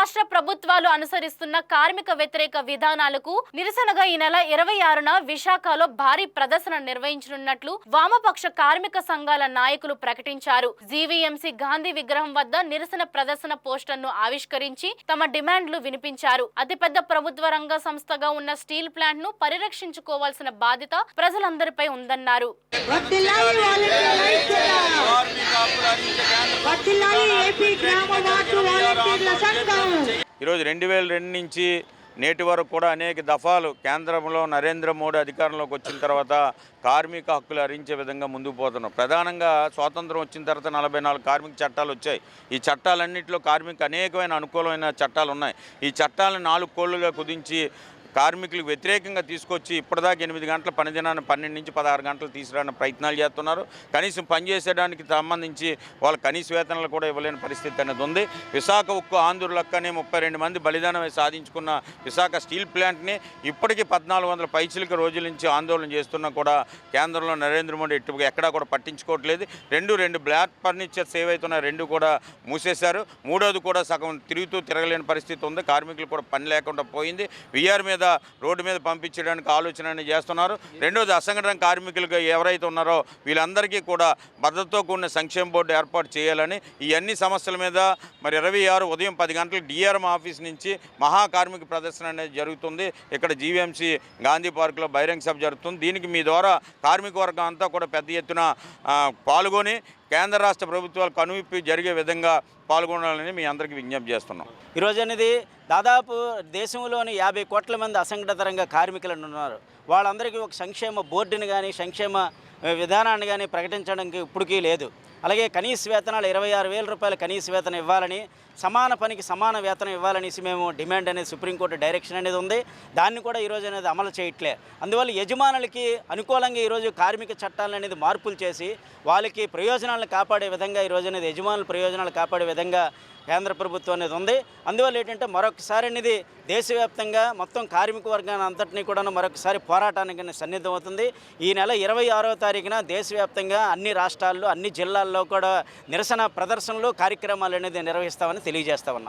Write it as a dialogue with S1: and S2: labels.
S1: రాష్ట్ర ప్రభుత్వాలు అనుసరిస్తున్న కార్మిక వ్యతిరేక విధానాలకు నిరసనగా ఈ నెల 26న విశాఖలో భారీ ప్రదర్శన నిర్వహించనున్నట్లు వామపక్ష కార్మిక సంఘాల నాయకులు ప్రకటించారు. జీవీఎంసీ గాంధీ విగ్రహం వద్ద నిరసన ప్రదర్శన పోస్టర్ను ఆవిష్కరించి తమ డిమాండ్లు వినిపించారు. అతిపెద్ద ప్రభుత్వ రంగ సంస్థగా ఉన్న స్టీల్ ప్లాంట్ ను పరిరక్షించుకోవాల్సిన బాధ్యత ప్రజలందరిపై ఉందన్నారు.
S2: ఈరోజు 2002 నుంచి నేటి వరకు కూడా అనేక దఫాలు కేంద్రంలో నరేంద్ర మోడీ అధికారంలోకి వచ్చిన తర్వాత కార్మిక హక్కులు హరించే విధంగా ముందుకు పోతున్నాం. ప్రధానంగా స్వాతంత్రం వచ్చిన తర్వాత 44 కార్మిక చట్టాలు వచ్చాయి. ఈ చట్టాలన్నింటిలో కార్మిక అనేకమైన అనుకూలమైన చట్టాలు ఉన్నాయి. ఈ చట్టాలను 4 కోళ్లుగా కుదించి కార్మికులకు వ్యతిరేకంగా తీసుకొచ్చి ఇప్పటిదాకా 8 గంటల పని దినాన్ని 12 నుంచి 16 గంటలు తీసుకురావడానికి ప్రయత్నాలు చేస్తున్నారు. కనీసం పనిచేసేదానికి సంబంధించి వాళ్ళ కనీస వేతనాలు కూడా ఇవ్వలేని పరిస్థితి అనేది ఉంది. విశాఖ ఉక్కు ఆంధ్రులక్కనే 32 మంది బలిదానం సాధించుకున్న విశాఖ స్టీల్ ప్లాంట్ని ఇప్పటికీ 1400 పైచిలిక రోజుల నుంచి ఆందోళన చేస్తున్నా కూడా కేంద్రంలో నరేంద్ర మోడీ ఎక్కడా కూడా పట్టించుకోవట్లేదు. రెండు బ్లాక్ ఫర్నిచర్స్ ఏవైతున్నాయో 2 కూడా మూసేశారు. మూడోది కూడా సగం తిరగలేని పరిస్థితి ఉంది. కార్మికులు కూడా పని లేకుండా పోయింది. విఆర్ మీద రోడ్డు మీద పంపించడానికి ఆలోచన చేస్తున్నారు. రెండోది అసంఘటన కార్మికులుగా ఎవరైతే ఉన్నారో వీళ్ళందరికీ కూడా భద్రతతో కూడిన సంక్షేమ బోర్డు ఏర్పాటు చేయాలని ఈ అన్ని సమస్యల మీద మరి 26 ఉదయం 10 గంటలకు డిఆర్ఎం ఆఫీస్ నుంచి మహా కార్మిక ప్రదర్శన అనేది జరుగుతుంది. ఇక్కడ జీవీఎంసీ గాంధీ పార్కులో బహిరంగ సభ జరుగుతుంది. దీనికి మీ ద్వారా కార్మిక వర్గం అంతా కూడా పెద్ద ఎత్తున పాల్గొని కేంద్ర రాష్ట్ర ప్రభుత్వాలు కనువిప్పి జరిగే విధంగా పాల్గొనాలని మీ అందరికీ విజ్ఞప్తి చేస్తున్నాం.
S3: ఈరోజు అనేది దాదాపు దేశంలోని 50 కోట్ల మంది అసంఘటిత రంగ కార్మికులు ఉన్నారు. వాళ్ళందరికీ ఒక సంక్షేమ బోర్డుని కానీ సంక్షేమ విధానాన్ని కానీ ప్రకటించడానికి ఇప్పటికీ లేదు. అలాగే కనీస వేతనాలు 26,000 రూపాయల కనీస వేతనం ఇవ్వాలని, సమాన పనికి సమాన వేతనం ఇవ్వాలనేసి మేము డిమాండ్ అనేది సుప్రీంకోర్టు డైరెక్షన్ అనేది ఉంది. దాన్ని కూడా ఈరోజు అనేది అమలు చేయట్లే. అందువల్ల యజమానులకి అనుకూలంగా ఈరోజు కార్మిక చట్టాలను అనేది మార్పులు చేసి వాళ్ళకి ప్రయోజనాలను కాపాడే విధంగా ఈరోజు అనేది యజమానుల ప్రయోజనాలు కాపాడే విధంగా కేంద్ర ప్రభుత్వం అనేది ఉంది. అందువల్ల ఏంటంటే మరొకసారి అనేది దేశవ్యాప్తంగా మొత్తం కార్మిక వర్గాన్ని అంతటినీ కూడా మరొకసారి పోరాటానికి సన్నిద్ధం అవుతుంది. ఈ నెల 26వ తారీఖున దేశవ్యాప్తంగా అన్ని రాష్ట్రాల్లో అన్ని జిల్లాల్లో కూడా నిరసన ప్రదర్శనలు కార్యక్రమాలు అనేది నిర్వహిస్తామని తెలియజేస్తా ఉన్నాం.